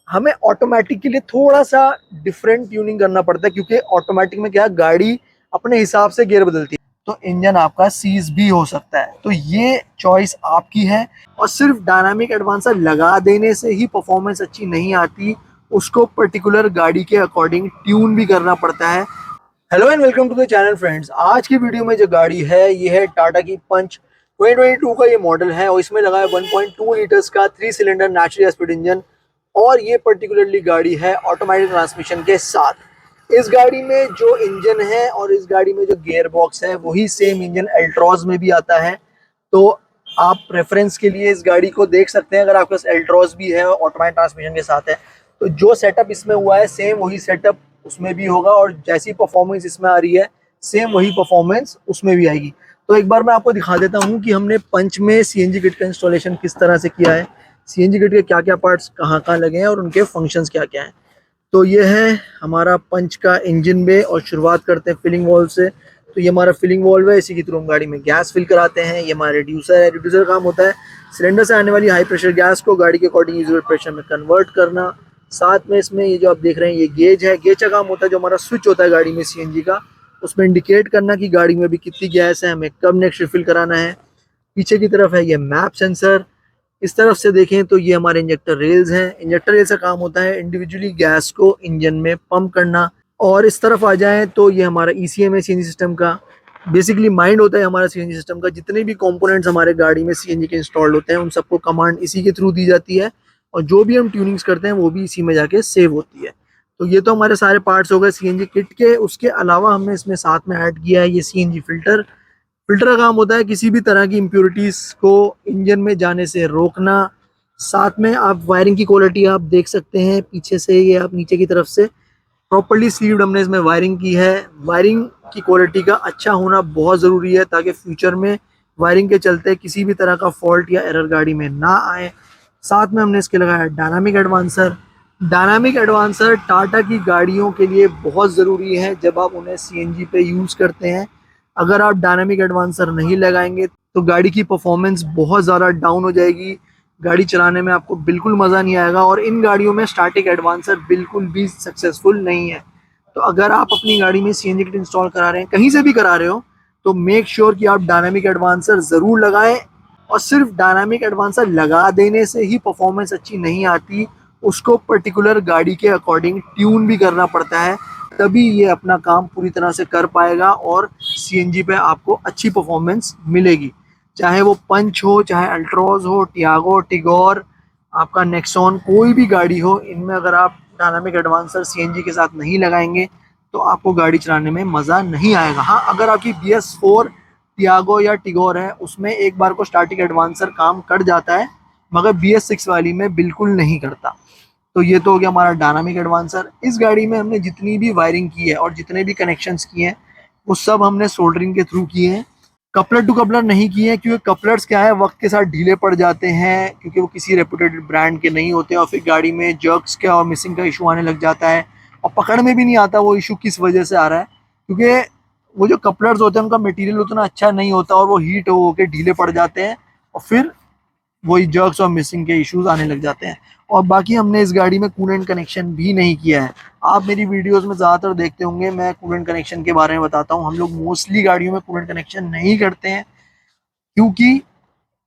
हमें ऑटोमेटिक के लिए थोड़ा सा डिफरेंट ट्यूनिंग करना पड़ता है, क्योंकि ऑटोमेटिक में क्या है, गाड़ी अपने हिसाब से गियर बदलती है, तो इंजन आपका सीज भी हो सकता है। तो ये चॉइस आपकी है। और सिर्फ डायनामिक एडवांसर लगा देने से ही परफॉर्मेंस अच्छी नहीं आती, उसको पर्टिकुलर गाड़ी के अकॉर्डिंग ट्यून भी करना पड़ता है। Hello and welcome to the channel friends. आज की वीडियो में जो गाड़ी है ये है टाटा की पंच 2022 का ये मॉडल है, और इसमें लगा है 1.2 लीटर्स का 3 सिलेंडर नेचुरल एस्पिड इंजन। और ये पर्टिकुलरली गाड़ी है ऑटोमेटिक ट्रांसमिशन के साथ। इस गाड़ी में जो इंजन है और इस गाड़ी में जो गियर बॉक्स है वही सेम इंजन एल्ट्रॉज में भी आता है। तो आप रेफरेंस के लिए इस गाड़ी को देख सकते हैं, अगर आपके पास एल्ट्रॉज भी है ऑटोमेटिक ट्रांसमिशन के साथ है तो जो सेटअप इसमें हुआ है सेम वही सेटअप उसमें भी होगा, और जैसी परफॉर्मेंस इसमें आ रही है सेम वही परफॉर्मेंस उसमें भी आएगी। तो एक बार मैं आपको दिखा देता हूँ कि हमने पंच में सीएनजी किट का इंस्टॉलेशन किस तरह से किया है, सीएनजी किट के क्या क्या पार्ट्स कहाँ कहाँ लगे हैं और उनके फंक्शंस क्या क्या हैं। तो ये है हमारा पंच का इंजन बे, और शुरुआत करते हैं फिलिंग वॉल्व से। तो ये हमारा फिलिंग वॉल्व है, इसी के थ्रू हम गाड़ी में गैस फिल कराते हैं। ये हमारा रिड्यूसर है, रिड्यूसर काम होता है सिलेंडर से आने वाली हाई प्रेशर गैस को गाड़ी के अकॉर्डिंग यूजुअल प्रेशर में कन्वर्ट करना। साथ में इसमें ये जो आप देख रहे हैं ये गेज है, गेज का काम होता है जो हमारा स्विच होता है गाड़ी में सीएनजी का, उसमें इंडिकेट करना कि गाड़ी में भी कितनी गैस है, हमें कब नेक्स्ट रिफिल कराना है। पीछे की तरफ है ये मैप सेंसर। इस तरफ से देखें तो ये हमारे इंजेक्टर रेल्स हैं। इंजेक्टर रेल का काम होता है इंडिविजुअली गैस को इंजन में पंप करना। और इस तरफ आ जाएं तो ये हमारा ईसीएम है सीएनजी सिस्टम का, बेसिकली माइंड होता है हमारा सीएनजी सिस्टम का। जितने भी कंपोनेंट्स हमारे गाड़ी में सीएनजी के इंस्टॉल्ड होते हैं उन सबको कमांड इसी के थ्रू दी जाती है, और जो भी हम ट्यूनिंग्स करते हैं वो भी इसी में जाके सेव होती है। तो ये तो हमारे सारे पार्ट्स हो गए सीएनजी किट के। उसके अलावा हमने इसमें साथ में ऐड किया है ये सीएनजी फिल्टर। फिल्टर का काम होता है किसी भी तरह की इम्प्योरिटीज को इंजन में जाने से रोकना। साथ में आप वायरिंग की क्वालिटी आप देख सकते हैं पीछे से, ये आप नीचे की तरफ से प्रॉपर्ली सीव्ड हमने इसमें वायरिंग की है। वायरिंग की क्वालिटी का अच्छा होना बहुत ज़रूरी है ताकि फ्यूचर में वायरिंग के चलते किसी भी तरह का फॉल्ट या एरर गाड़ी में ना आए। साथ में हमने इसके लगाया dynamic advancer. Dynamic advancer Tata की गाड़ियों के लिए बहुत ज़रूरी है जब आप उन्हें सीएनजी पे यूज़ करते हैं। अगर आप डायनामिक एडवांसर नहीं लगाएंगे तो गाड़ी की परफॉर्मेंस बहुत ज़्यादा डाउन हो जाएगी, गाड़ी चलाने में आपको बिल्कुल मज़ा नहीं आएगा, और इन गाड़ियों में स्टैटिक एडवांसर बिल्कुल भी सक्सेसफुल नहीं है। तो अगर आप अपनी गाड़ी में सीएनजी किट इंस्टॉल करा रहे हैं, कहीं से भी करा रहे हो, तो मेक श्योर कि आप डायनामिक एडवांसर ज़रूर लगाएं। और सिर्फ डायनामिक एडवांसर लगा देने से ही परफॉर्मेंस अच्छी नहीं आती, उसको पर्टिकुलर गाड़ी के अकॉर्डिंग ट्यून भी करना पड़ता है, तभी ये अपना काम पूरी तरह से कर पाएगा और सीएनजी पे आपको अच्छी परफॉर्मेंस मिलेगी। चाहे वो पंच हो, चाहे अल्ट्रोज हो, टियागो, टिगोर, आपका नेक्सॉन, कोई भी गाड़ी हो, इनमें अगर आप डायनामिक एडवांसर सीएनजी के साथ नहीं लगाएंगे तो आपको गाड़ी चलाने में मज़ा नहीं आएगा। हाँ, अगर आपकी BS4 टियागो या टिगोर है उसमें एक बार को स्टैटिक एडवांसर काम कर जाता है, मगर BS6 वाली में बिल्कुल नहीं करता। तो ये तो हो गया हमारा डायनामिक एडवांसर। इस गाड़ी में हमने जितनी भी वायरिंग की है और जितने भी कनेक्शंस किए हैं वो सब हमने सोल्डरिंग के थ्रू किए हैं, कपलर टू कपलर नहीं किए हैं, क्योंकि कपलर्स क्या है वक्त के साथ ढीले पड़ जाते हैं, क्योंकि वो किसी रेपुटेड ब्रांड के नहीं होते, और फिर गाड़ी में जर्क्स का और मिसिंग का इशू आने लग जाता है, और पकड़ में भी नहीं आता वो इशू किस वजह से आ रहा है, क्योंकि वो जो कपलर्स होते हैं उनका मटेरियल उतना अच्छा नहीं होता और वो हीट हो के ढीले पड़ जाते हैं, और फिर वही जर्क्स और मिसिंग के इश्यूज आने लग जाते हैं। और बाकी हमने इस गाड़ी में कूलेंट कनेक्शन भी नहीं किया है। आप मेरी वीडियोस में ज़्यादातर देखते होंगे मैं कूलेंट कनेक्शन के बारे में बताता हूँ। हम लोग मोस्टली गाड़ियों में कूलेंट कनेक्शन नहीं करते हैं, क्योंकि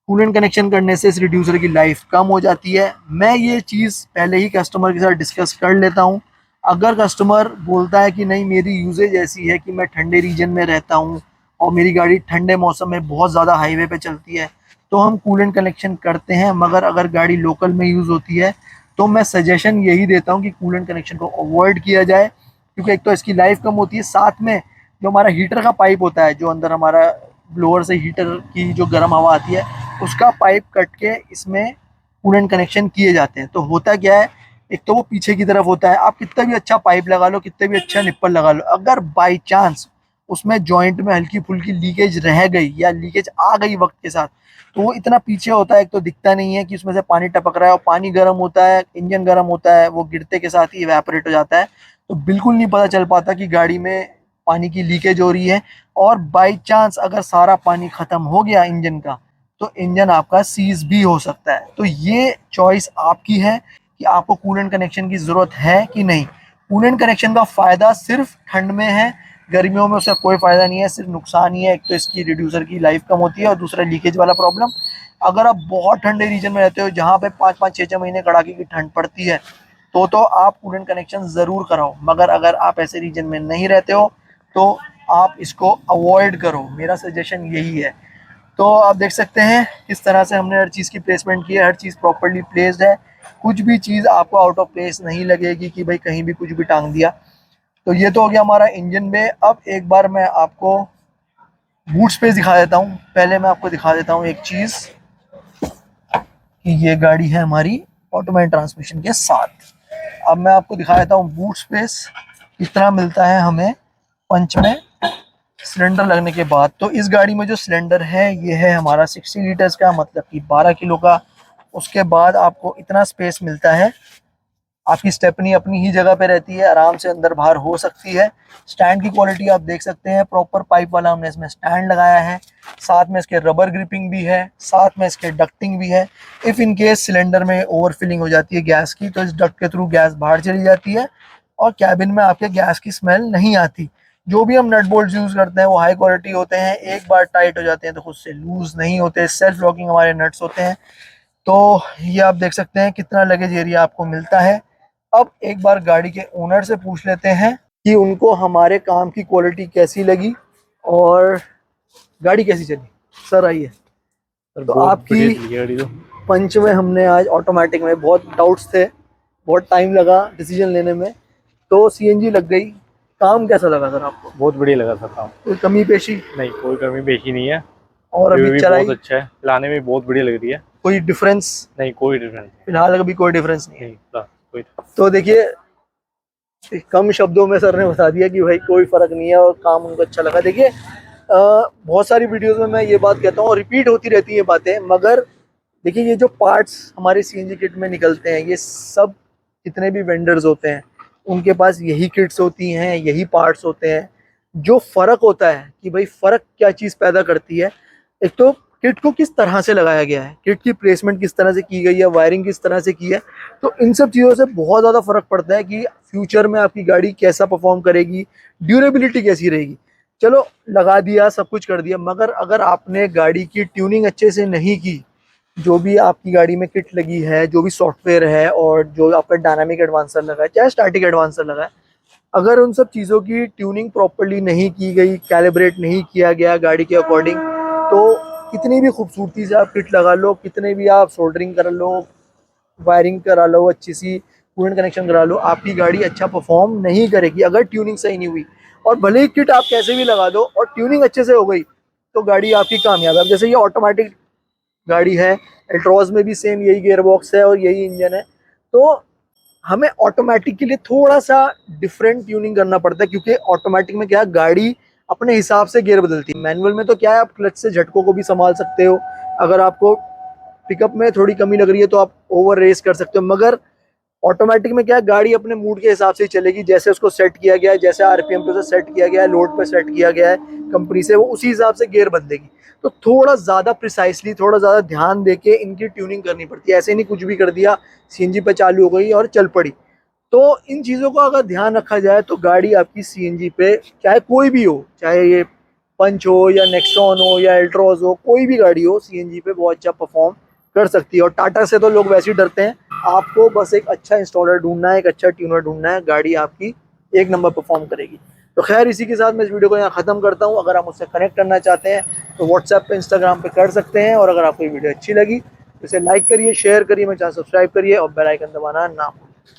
कूलेंट कनेक्शन करने से इस रिड्यूसर की लाइफ कम हो जाती है। मैं ये चीज़ पहले ही कस्टमर के साथ डिस्कस कर लेता हूँ। अगर कस्टमर बोलता है कि नहीं मेरी यूजेज ऐसी है कि मैं ठंडे रीजन में रहता हूँ और मेरी गाड़ी ठंडे मौसम में बहुत ज़्यादा हाईवे पे चलती है, तो हम कूलेंट कनेक्शन करते हैं। मगर अगर गाड़ी लोकल में यूज़ होती है तो मैं सजेशन यही देता हूँ कि कूलेंट कनेक्शन को अवॉइड किया जाए, क्योंकि एक तो इसकी लाइफ कम होती है, साथ में जो हमारा हीटर का पाइप होता है, जो अंदर हमारा ब्लोअर से हीटर की जो गर्म हवा आती है उसका पाइप कट के इसमें कूलेंट कनेक्शन किए जाते हैं। तो होता क्या है, एक तो वो पीछे की तरफ होता है, आप कितना भी अच्छा पाइप लगा लो, कितने भी अच्छा निप्पल लगा लो, अगर बाई चांस उसमें जॉइंट में हल्की फुल्की लीकेज रह गई या लीकेज आ गई वक्त के साथ, तो वो इतना पीछे होता है, एक तो दिखता नहीं है कि उसमें से पानी टपक रहा है, और पानी गर्म होता है, इंजन गर्म होता है, वो गिरते के साथ ही इवेपोरेट हो जाता है, तो बिल्कुल नहीं पता चल पाता कि गाड़ी में पानी की लीकेज हो रही है। और बाई चांस अगर सारा पानी खत्म हो गया इंजन का, तो इंजन आपका सीज भी हो सकता है। तो ये चॉइस आपकी है कि आपको कूलेंट कनेक्शन की ज़रूरत है कि नहीं। कूलेंट कनेक्शन का फ़ायदा सिर्फ ठंड में है, गर्मियों में उसका कोई फ़ायदा नहीं है, सिर्फ नुकसान ही है। एक तो इसकी रिड्यूसर की लाइफ कम होती है और दूसरा लीकेज वाला प्रॉब्लम। अगर आप बहुत ठंडे रीजन में रहते हो जहाँ पे 5-5 6-6 महीने कड़ाके की ठंड पड़ती है तो आप कूलेंट कनेक्शन ज़रूर कराओ। मगर अगर आप ऐसे रीजन में नहीं रहते हो तो आप इसको अवॉइड करो, मेरा सजेशन यही है। तो आप देख सकते हैं किस तरह से हमने हर चीज़ की प्लेसमेंट की है, हर चीज़ प्रॉपर्ली प्लेस्ड है। कुछ भी चीज़ आपको आउट ऑफ प्लेस नहीं लगेगी कि भाई कहीं भी कुछ भी टांग दिया। तो ये तो हो गया हमारा इंजन में। अब एक बार मैं आपको बूट स्पेस दिखा देता हूँ। पहले मैं आपको दिखा देता हूँ एक चीज़ कि ये गाड़ी है हमारी ऑटोमेटिक ट्रांसमिशन के साथ। अब मैं आपको दिखा देता हूँ बूट स्पेस कितना मिलता है हमें पंच में सिलेंडर लगने के बाद। तो इस गाड़ी में जो सिलेंडर है ये है हमारा 60 लीटर्स का, मतलब कि 12 किलो का। उसके बाद आपको इतना स्पेस मिलता है। आपकी स्टेपनी अपनी ही जगह पे रहती है, आराम से अंदर बाहर हो सकती है। स्टैंड की क्वालिटी आप देख सकते हैं, प्रॉपर पाइप वाला हमने इसमें स्टैंड लगाया है। साथ में इसके रबर ग्रिपिंग भी है, साथ में इसके डक्टिंग भी है। इफ़ इन केस सिलेंडर में ओवरफिलिंग हो जाती है गैस की तो इस डक्ट के थ्रू गैस बाहर चली जाती है और कैबिन में आपके गैस की स्मेल नहीं आती। जो भी हम नट बोल्ट यूज़ करते हैं वो हाई क्वालिटी होते हैं, एक बार टाइट हो जाते हैं तो खुद से लूज़ नहीं होते। सेल्फ लॉकिंग हमारे नट्स होते हैं। तो ये आप देख सकते हैं कितना लगेज एरिया आपको मिलता है। अब एक बार गाड़ी के ओनर से पूछ लेते हैं कि उनको हमारे काम की क्वालिटी कैसी लगी और गाड़ी कैसी चली। सर आइए। तो आपकी गाड़ी तो पंच में हमने आज ऑटोमेटिक में बहुत डाउट्स थे, बहुत टाइम लगा डिसीजन लेने में, तो सीएनजी लग गई। काम कैसा लगा सर आपको? बहुत बढ़िया लगा था काम। कोई कमी पेशी? नहीं, कोई कमी पेशी नहीं है। और रिव्यू अभी भी चलाई बहुत अच्छा है, चलाने में बहुत बढ़िया लग रही है। कोई डिफरेंस? नहीं, कोई डिफरेंस नहीं। फिलहाल अभी कोई डिफरेंस नहीं है। नहीं, कोई। तो देखिए कम शब्दों में सर ने बता दिया कि भाई कोई फर्क नहीं है और काम उनको अच्छा लगा। देखिए बहुत सारी वीडियोस में मैं ये बात कहता हूँ और रिपीट होती रहती है बातें, मगर देखिए ये जो पार्ट्स हमारे सीएनजी किट में निकलते हैं ये सब जितने भी वेंडर्स होते हैं उनके पास यही किट्स होती हैं, यही पार्ट्स होते हैं। जो फ़र्क होता है कि भाई फ़र्क क्या चीज़ पैदा करती है, एक तो किट को किस तरह से लगाया गया है, किट की प्लेसमेंट किस तरह से की गई है, वायरिंग किस तरह से की है। तो इन सब चीज़ों से बहुत ज़्यादा फ़र्क पड़ता है कि फ्यूचर में आपकी गाड़ी कैसा परफॉर्म करेगी, ड्यूरेबिलिटी कैसी रहेगी। चलो लगा दिया, सब कुछ कर दिया, मगर अगर आपने गाड़ी की ट्यूनिंग अच्छे से नहीं की, जो भी आपकी गाड़ी में किट लगी है, जो भी सॉफ्टवेयर है और जो आपका डायनामिक एडवांसर लगा है चाहे स्टैटिक एडवांसर लगा है, अगर उन सब चीज़ों की ट्यूनिंग प्रॉपर्ली नहीं की गई, कैलिब्रेट नहीं किया गया गाड़ी के अकॉर्डिंग, तो कितनी भी खूबसूरती से आप किट लगा लो, कितने भी आप सोल्डरिंग कर लो, वायरिंग करा लो, अच्छी सी कूलेंट कनेक्शन करा लो, आपकी गाड़ी अच्छा परफॉर्म नहीं करेगी अगर ट्यूनिंग सही नहीं हुई। और भले ही किट आप कैसे भी लगा दो और ट्यूनिंग अच्छे से हो गई तो गाड़ी आपकी कामयाब है। अब जैसे ये ऑटोमेटिक गाड़ी है, एल्ट्रॉज में भी सेम यही गियर बॉक्स है और यही इंजन है, तो हमें ऑटोमेटिक के लिए थोड़ा सा डिफरेंट ट्यूनिंग करना पड़ता है, क्योंकि ऑटोमेटिक में क्या है गाड़ी अपने हिसाब से गियर बदलती है। मैनुअल में तो क्या है आप क्लच से झटकों को भी संभाल सकते हो, अगर आपको पिकअप में थोड़ी कमी लग रही है तो आप ओवर रेस कर सकते हो, मगर ऑटोमेटिक में क्या है गाड़ी अपने मूड के हिसाब से ही चलेगी। जैसे उसको सेट किया गया है, जैसे आरपीएम पे उसे सेट किया गया है, लोड पे सेट किया गया है कंपनी से, वो उसी हिसाब से गियर बदलेगी। तो थोड़ा ज़्यादा प्रिसाइसली, थोड़ा ज़्यादा ध्यान देके इनकी ट्यूनिंग करनी पड़ती है। ऐसे नहीं कुछ भी कर दिया, सीएनजी पे चालू हो गई और चल पड़ी। तो इन चीज़ों का अगर ध्यान रखा जाए तो गाड़ी आपकी सीएनजी पे, चाहे कोई भी हो, चाहे ये पंच हो या नेक्सॉन हो या एल्ट्रॉज हो, कोई भी गाड़ी हो, सीएनजी पे बहुत अच्छा परफॉर्म कर सकती है। और टाटा से तो लोग वैसे ही डरते हैं। आपको बस एक अच्छा इंस्टॉलर ढूंढना है, एक अच्छा ट्यूनर ढूंढना है, गाड़ी आपकी एक नंबर परफॉर्म करेगी। तो खैर इसी के साथ मैं इस वीडियो को यहाँ ख़त्म करता हूँ। अगर आप मुझसे कनेक्ट करना चाहते हैं तो व्हाट्सएप पे, इंस्टाग्राम पे कर सकते हैं। और अगर आपको ये वीडियो अच्छी लगी तो इसे लाइक करिए, शेयर करिए, मेरे चैनल सब्सक्राइब करिए और बेल आइकन दबाना ना भूलें।